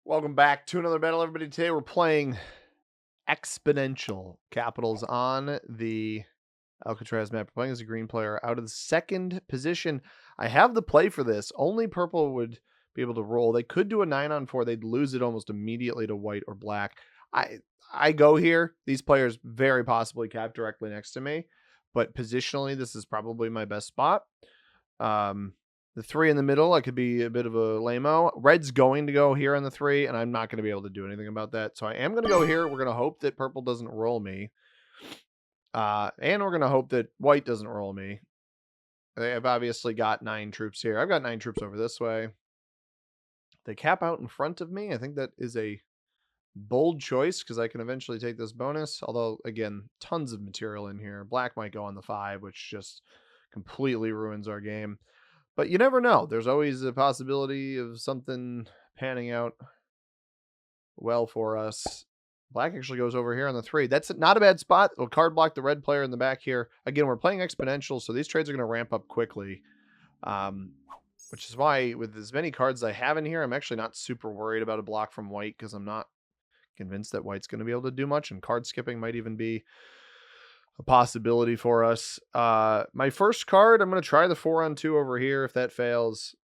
Welcome back to another battle, everybody. Today we're playing exponential. Capitals on the Alcatraz map. We're playing as a green player out of the second position. I have the play for this. Only purple would be able to roll. They could do a 9-on-4. They'd lose it almost immediately to white or black. I go here. These players very possibly cap directly next to me, but positionally, this is probably my best spot. The 3 in the middle, I could be a bit of a lame-o. Red's going to go here on the 3, and I'm not going to be able to do anything about that. So I am going to go here. We're going to hope that purple doesn't roll me. And we're going to hope that white doesn't roll me. They have obviously got 9 troops here. I've got 9 troops over this way. They cap out in front of me. I think that is a bold choice because I can eventually take this bonus. Although, again, tons of material in here. Black might go on the 5, which just completely ruins our game. But you never know. There's always a possibility of something panning out well for us. Black actually goes over here on the 3. That's not a bad spot. We'll card block the red player in the back here. Again, we're playing exponential, so these trades are going to ramp up quickly. Which is why with as many cards I have in here, I'm actually not super worried about a block from white because I'm not convinced that white's going to be able to do much, and card skipping might even be a possibility for us. My first card, I'm going to try the 4-on-2 over here. If that fails,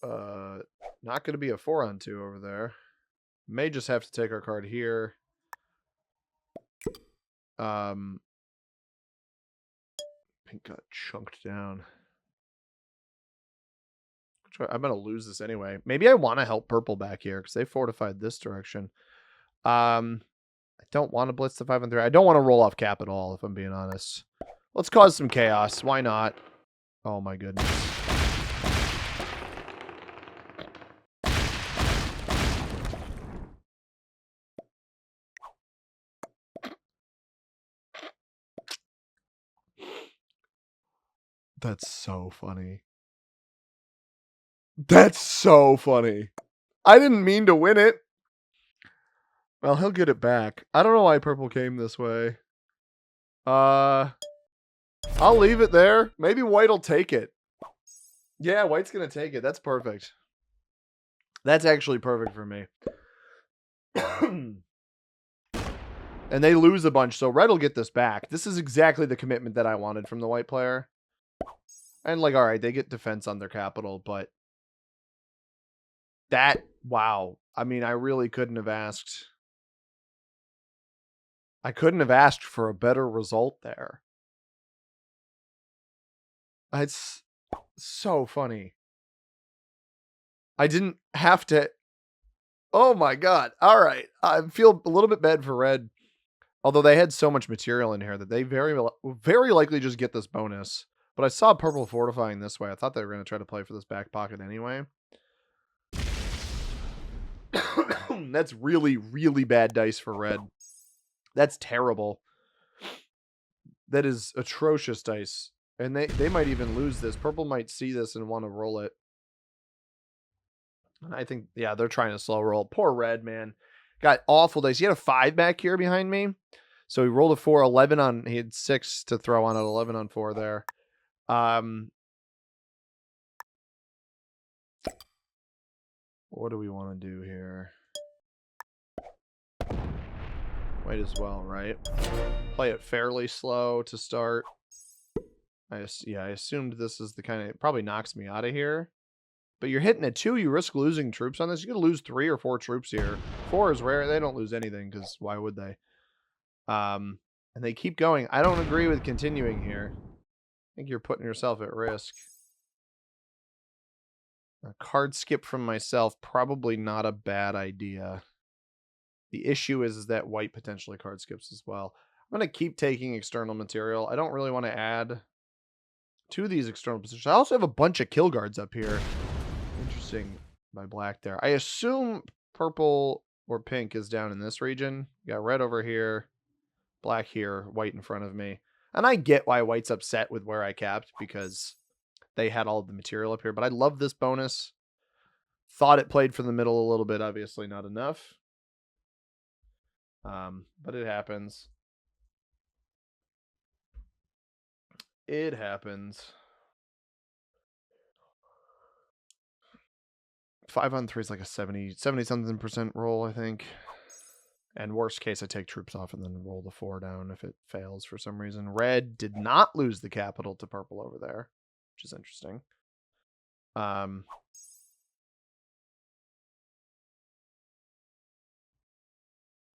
not going to be a 4-on-2 over there. May just have to take our card here. Pink got chunked down. I'm going to lose this anyway. Maybe I want to help purple back here because they fortified this direction. I don't want to blitz the 5-on-3. I don't want to roll off cap at all, if I'm being honest. Let's cause some chaos. Why not? Oh, my goodness. That's so funny. That's so funny. I didn't mean to win it. Well, he'll get it back. I don't know why purple came this way. I'll leave it there. Maybe white will take it. Yeah, white's going to take it. That's perfect. That's actually perfect for me. And they lose a bunch, so red will get this back. This is exactly the commitment that I wanted from the white player. And, like, all right, they get defense on their capital, but that, wow. I mean, I really couldn't have asked. I couldn't have asked for a better result there. It's so funny. I didn't have to. Oh my God. All right. I feel a little bit bad for red. Although they had so much material in here that they very likely just get this bonus. But I saw purple fortifying this way. I thought they were going to try to play for this back pocket anyway. That's really, really bad dice for red. That's terrible. That is atrocious dice. And they might even lose this. Purple might see this and want to roll it. And I think, yeah, they're trying to slow roll. Poor red, man. Got awful dice. He had a 5 back here behind me. So he rolled a 4, 11 on, he had 6 to throw on at 11 on 4 there. What do we want to do here? Might as well, right? Play it fairly slow to start. I assumed this is the kind of, it probably knocks me out of here. But you're hitting a 2, you risk losing troops on this. You're going to lose 3 or 4 troops here. 4 is rare. They don't lose anything because why would they? And they keep going. I don't agree with continuing here. I think you're putting yourself at risk. A card skip from myself, probably not a bad idea. The issue is that white potentially card skips as well. I'm going to keep taking external material. I don't really want to add to these external positions. I also have a bunch of kill guards up here. Interesting by black there. I assume purple or pink is down in this region. You got red over here, black here, white in front of me. And I get why white's upset with where I capped because they had all of the material up here. But I love this bonus. Thought it played for the middle a little bit. Obviously not enough. But it happens. It happens. 5-on-3 is like a 70 something% roll, I think. And worst case, I take troops off and then roll the 4 down if it fails for some reason. Red did not lose the capital to purple over there, which is interesting. I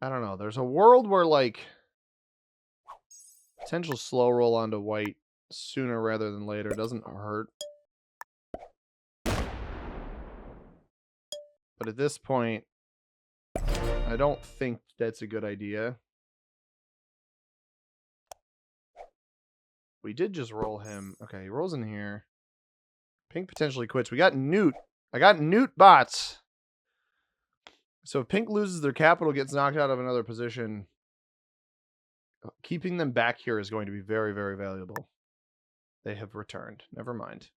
don't know. There's a world where, like, potential slow roll onto white sooner rather than later doesn't hurt. But at this point, I don't think that's a good idea. We did just roll him. Okay, he rolls in here. Pink potentially quits. We got Newt. I got Newt bots. So if Pink loses their capital, gets knocked out of another position, keeping them back here is going to be very, very valuable. They have returned. Never mind.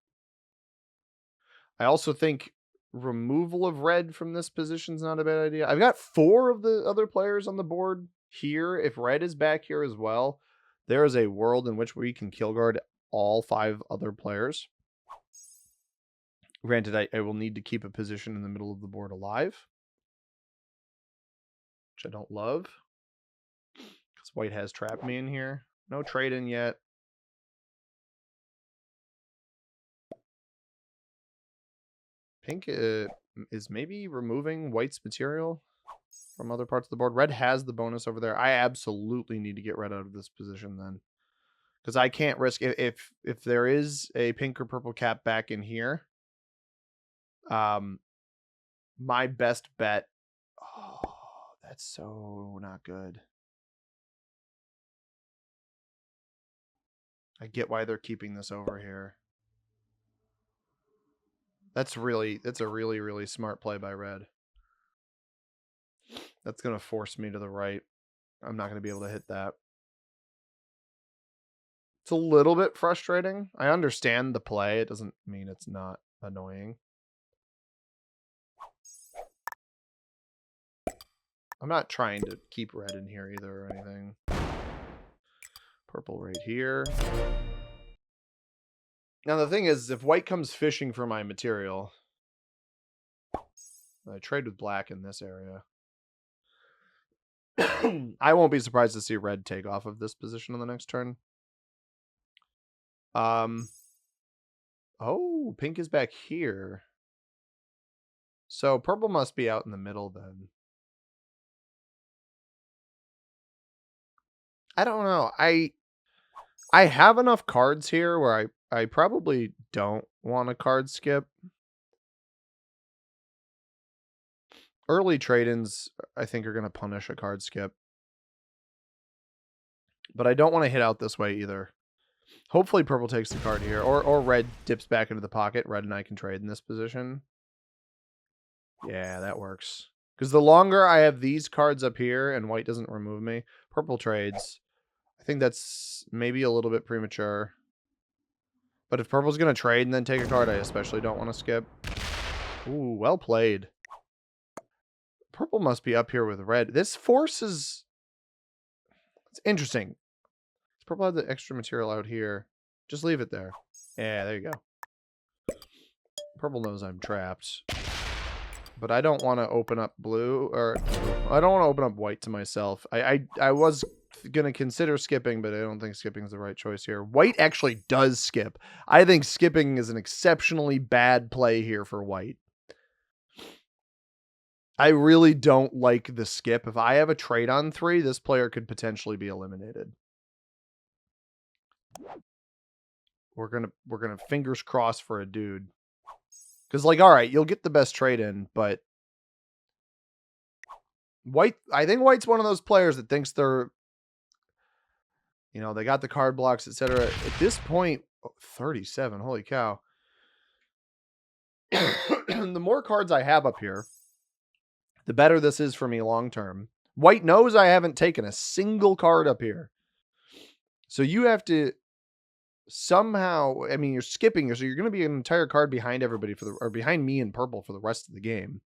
I also think removal of red from this position is not a bad idea. I've got 4 of the other players on the board here. If red is back here as well, there is a world in which we can kill guard all 5 other players. Granted, I will need to keep a position in the middle of the board alive, which I don't love, because white has trapped me in here. No trade in yet. Pink is maybe removing white's material from other parts of the board. Red has the bonus over there. I absolutely need to get red out of this position then, because I can't risk if there is a pink or purple cap back in here. My best bet. Oh, that's so not good. I get why they're keeping this over here. That's a really, really smart play by red. That's going to force me to the right. I'm not going to be able to hit that. It's a little bit frustrating. I understand the play. It doesn't mean it's not annoying. I'm not trying to keep red in here either or anything. Purple right here. Now the thing is, if white comes fishing for my material, I trade with black in this area. I won't be surprised to see red take off of this position on the next turn. Oh, pink is back here. So purple must be out in the middle then. I don't know. I have enough cards here where I probably don't want a card skip. Early trade-ins, I think, are going to punish a card skip. But I don't want to hit out this way either. Hopefully purple takes the card here. Or red dips back into the pocket. Red and I can trade in this position. Yeah, that works. Because the longer I have these cards up here and white doesn't remove me, purple trades. I think that's maybe a little bit premature. But if purple's going to trade and then take a card, I especially don't want to skip. Ooh, well played. Purple must be up here with red. This forces... It's interesting. Does purple have the extra material out here? Just leave it there. Yeah, there you go. Purple knows I'm trapped. But I don't want to open up blue, or I don't want to open up white to myself. I was going to consider skipping, but I don't think skipping is the right choice here. White actually does skip. I think skipping is an exceptionally bad play here for white. I really don't like the skip. If I have a trade on 3, this player could potentially be eliminated. We're gonna fingers crossed for a dude. Because, like, all right, you'll get the best trade in, but white, I think white's one of those players that thinks they're, you know, they got the card blocks, etc. At this point, 37, holy cow. The more cards I have up here, the better this is for me long term. White knows I haven't taken a single card up here. So you have to somehow, I mean, you're skipping, so you're going to be an entire card behind everybody or behind me in purple for the rest of the game.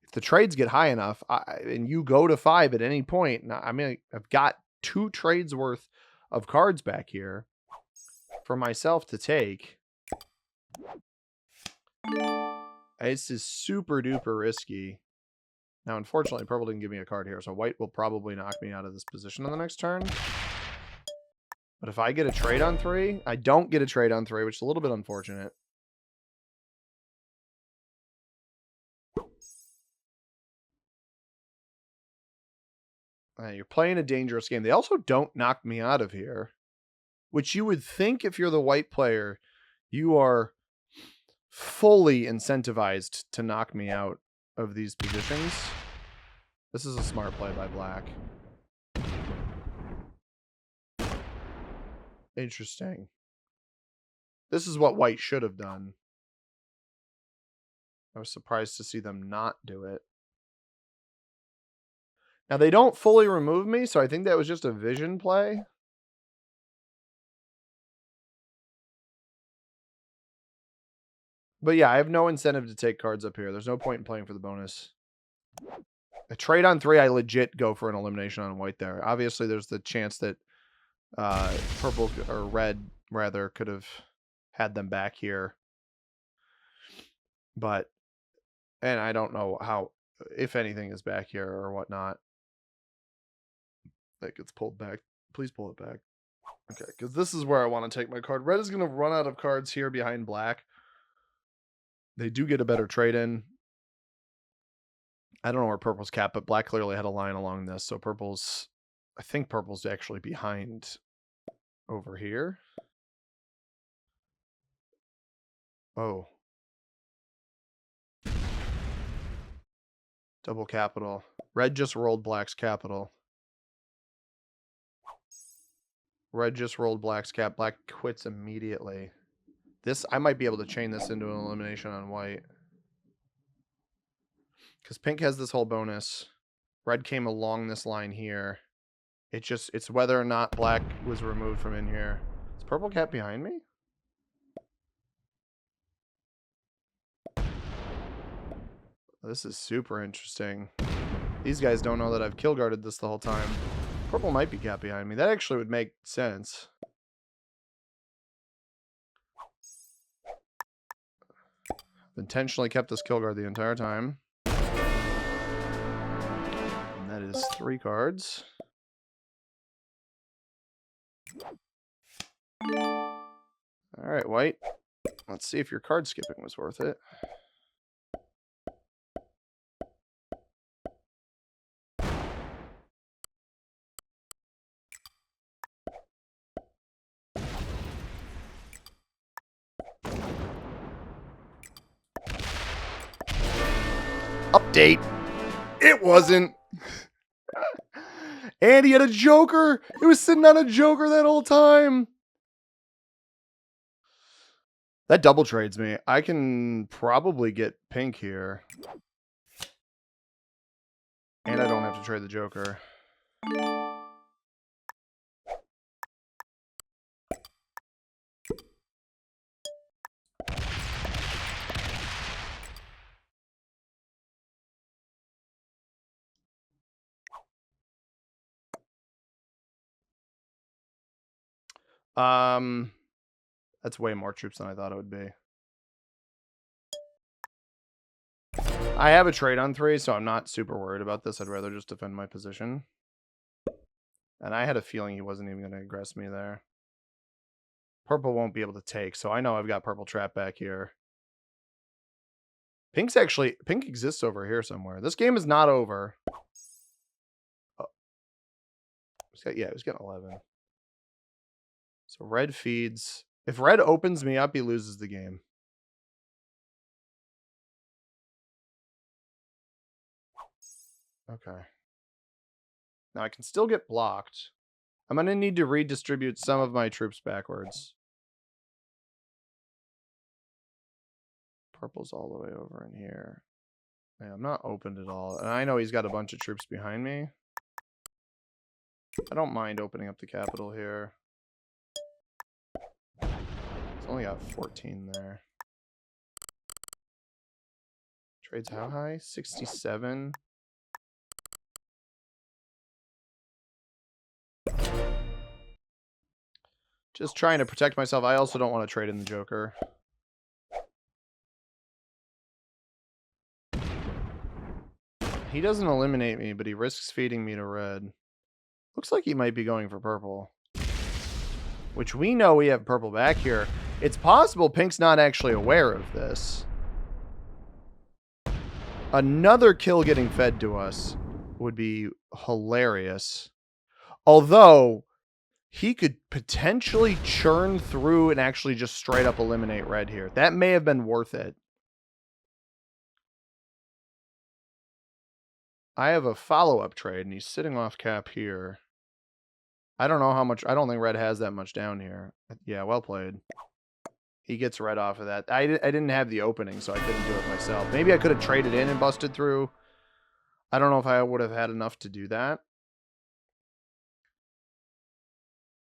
If the trades get high enough and you go to 5 at any point, I mean, I've got 2 trades worth of cards back here for myself to take. This is super duper risky. Now, unfortunately, purple didn't give me a card here, so white will probably knock me out of this position on the next turn. But if I get a trade on 3, I don't get a trade on 3, which is a little bit unfortunate. You're playing a dangerous game. They also don't knock me out of here, which you would think if you're the white player, you are fully incentivized to knock me out of these positions. This is a smart play by black. Interesting. This is what white should have done. I was surprised to see them not do it. Now, they don't fully remove me, so I think that was just a vision play. But yeah, I have no incentive to take cards up here. There's no point in playing for the bonus. A trade on 3, I legit go for an elimination on white there. Obviously, there's the chance that purple or red, rather, could have had them back here. But, and I don't know how, if anything is back here or whatnot. That gets pulled back. Please pull it back. Okay, because this is where I want to take my card. Red is going to run out of cards here behind black. They do get a better trade in. I don't know where purple's capped, but black clearly had a line along this. So purple's, I think purple's actually behind over here. Oh. Double capital. Red just rolled black's capital. Red just rolled black's cap. Black quits immediately. This, I might be able to chain this into an elimination on white. Because pink has this whole bonus. Red came along this line here. It's whether or not black was removed from in here. Is purple cap behind me? This is super interesting. These guys don't know that I've kill guarded this the whole time. Purple might be cap behind me. That actually would make sense. I've intentionally kept this kill guard the entire time. And that is 3 cards. Alright, white. Let's see if your card skipping was worth it. Update. It wasn't. And he had a joker. It was sitting on a joker that whole time. That double trades me. I can probably get pink here. And I don't have to trade the joker. That's way more troops than I thought it would be. I have a trade on 3, so I'm not super worried about this. I'd rather just defend my position. And I had a feeling he wasn't even going to aggress me there. Purple won't be able to take, so I know I've got purple trap back here. Pink exists over here somewhere. This game is not over. Oh. Yeah, he's getting 11. So red feeds. If red opens me up, he loses the game. Okay. Now I can still get blocked. I'm going to need to redistribute some of my troops backwards. Purple's all the way over in here. Yeah, I'm not opened at all. And I know he's got a bunch of troops behind me. I don't mind opening up the capital here. It's only got 14 there. Trades how high? 67. Just trying to protect myself. I also don't want to trade in the joker. He doesn't eliminate me, but he risks feeding me to red. Looks like he might be going for purple. Which we know we have purple back here. It's possible pink's not actually aware of this. Another kill getting fed to us would be hilarious. Although, he could potentially churn through and actually just straight up eliminate red here. That may have been worth it. I have a follow-up trade, and he's sitting off cap here. I don't know how much. I don't think red has that much down here. Yeah, well played. He gets red off of that. I didn't have the opening, so I couldn't do it myself. Maybe I could have traded in and busted through. I don't know if I would have had enough to do that.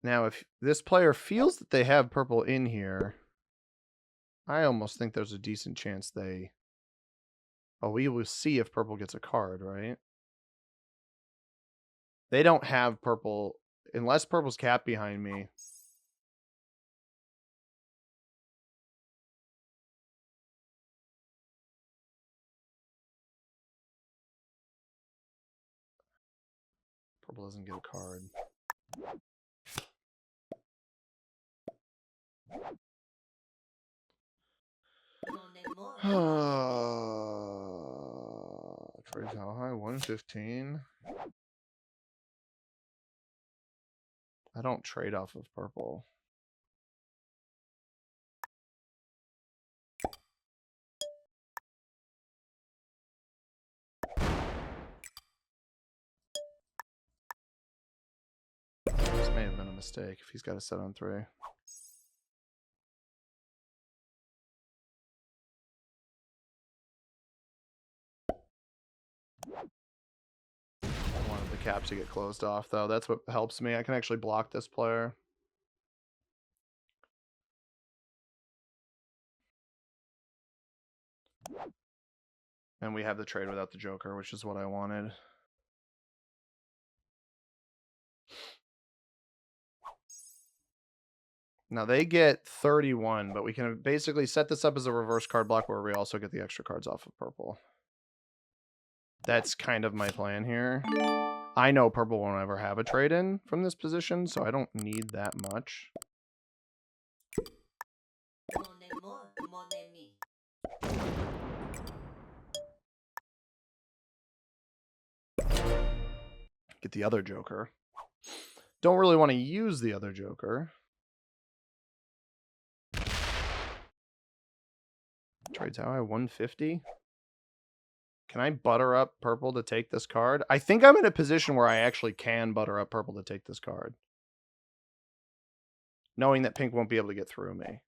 Now, if this player feels that they have purple in here, I almost think there's a decent chance they... Oh, we will see if purple gets a card, right? They don't have purple, unless purple's cap behind me. Purple doesn't get a card. Trade how high? 115. I don't trade off of purple. This may have been a mistake if he's got a set on 3. I wanted the cap to get closed off, though. That's what helps me. I can actually block this player. And we have the trade without the Joker, which is what I wanted. Now they get 31, but we can basically set this up as a reverse card block where we also get the extra cards off of purple. That's kind of my plan here. I know purple won't ever have a trade-in from this position, so I don't need that much. Get the other Joker. Don't really want to use the other Joker. Trades how high? 150? Can I butter up purple to take this card? I think I'm in a position where I actually can butter up purple to take this card. Knowing that pink won't be able to get through me.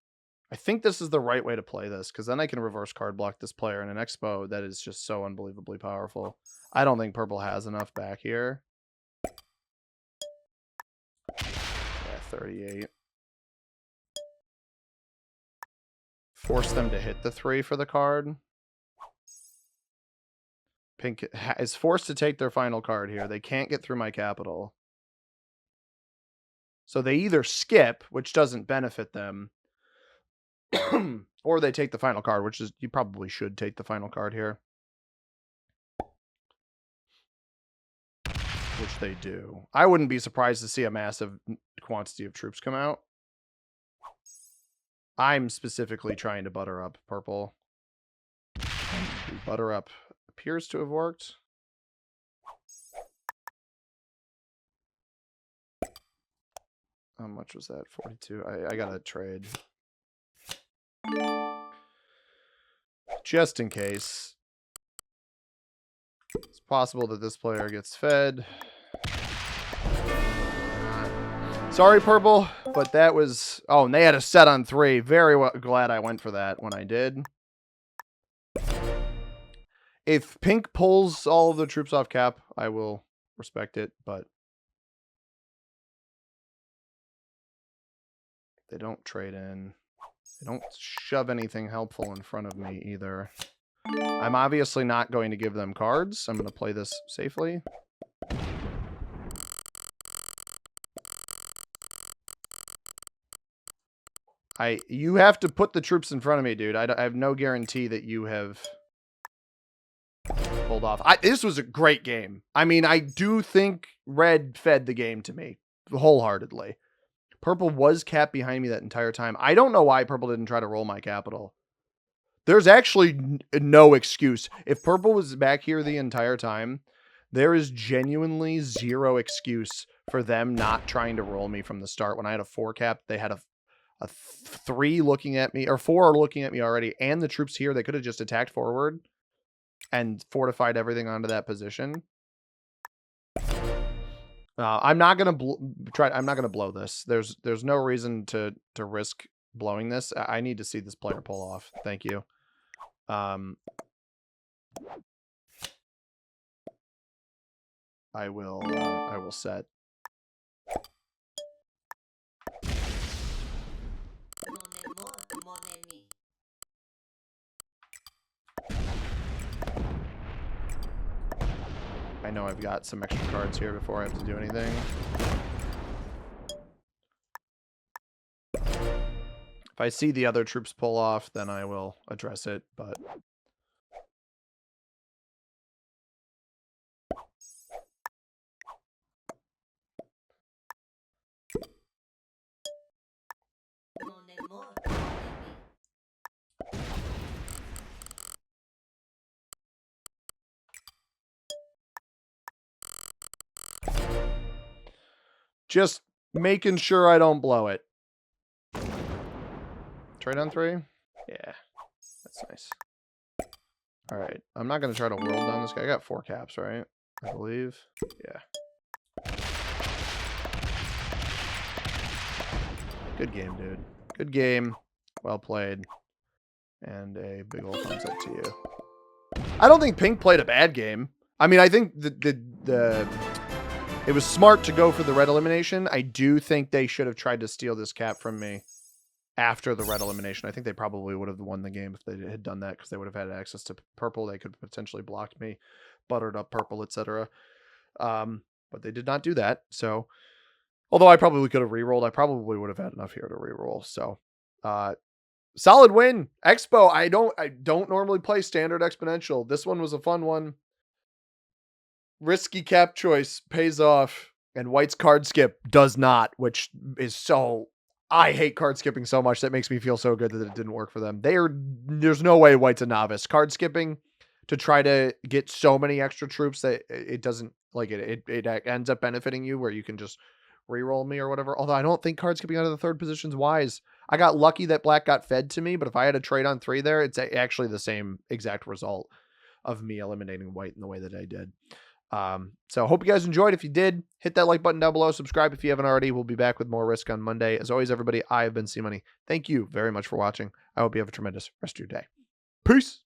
I think this is the right way to play this, because then I can reverse card block this player in an expo that is just so unbelievably powerful. I don't think purple has enough back here. Yeah, 38. Force them to hit the 3 for the card. Pink is forced to take their final card here. They can't get through my capital. So they either skip, which doesn't benefit them, or they take the final card, which is, you probably should take the final card here. Which they do. I wouldn't be surprised to see a massive quantity of troops come out. I'm specifically trying to butter up purple. The butter up appears to have worked. How much was that? 42. I got to trade. Just in case. It's possible that this player gets fed. Sorry, purple, but that was... Oh, and they had a set on 3. Very glad I went for that when I did. If pink pulls all of the troops off cap, I will respect it, but... They don't trade in. They don't shove anything helpful in front of me either. I'm obviously not going to give them cards. I'm going to play this safely. You have to put the troops in front of me, dude. I have no guarantee that you have pulled off. This was a great game. I mean, I do think red fed the game to me wholeheartedly. Purple was capped behind me that entire time. I don't know why purple didn't try to roll my capital. There's actually no excuse. If purple was back here the entire time, there is genuinely zero excuse for them not trying to roll me from the start. When I had a 4 cap, they had a 3 looking at me, or 4 are looking at me already, and the troops here, they could have just attacked forward and fortified everything onto that position. I'm not gonna I'm not gonna blow this. There's no reason to risk blowing this. I need to see this player pull off. Thank you. I will set. I know I've got some extra cards here before I have to do anything. If I see the other troops pull off, then I will address it, but... Just making sure I don't blow it. Trade on 3? Yeah, that's nice. All right, I'm not going to try to world down this guy. I got 4 caps, right? I believe. Yeah. Good game, dude. Good game. Well played. And a big old thumbs up to you. I don't think Pink played a bad game. I mean, I think it was smart to go for the red elimination. I do think they should have tried to steal this cap from me after the red elimination. I think they probably would have won the game if they had done that, because they would have had access to purple. They could have potentially blocked me, buttered up purple, etc. But they did not do that. So, although I probably could have rerolled, I probably would have had enough here to reroll. So, solid win. Expo. I don't normally play standard exponential. This one was a fun one. Risky cap choice pays off, and White's card skip does not, which is so... I hate card skipping so much. That makes me feel so good that it didn't work for them. There's no way White's a novice. Card skipping to try to get so many extra troops that it doesn't, like, it ends up benefiting you, where you can just reroll me or whatever. Although I don't think card skipping out of the 3rd position is wise. I got lucky that black got fed to me, but if I had a trade on 3 there, it's actually the same exact result of me eliminating White in the way that I did. So hope you guys enjoyed. If you did, hit that like button down below. Subscribe if you haven't already. We'll be back with more Risk on Monday. As always, everybody, I have been C-Money. Thank you very much for watching. I hope you have a tremendous rest of your day. Peace.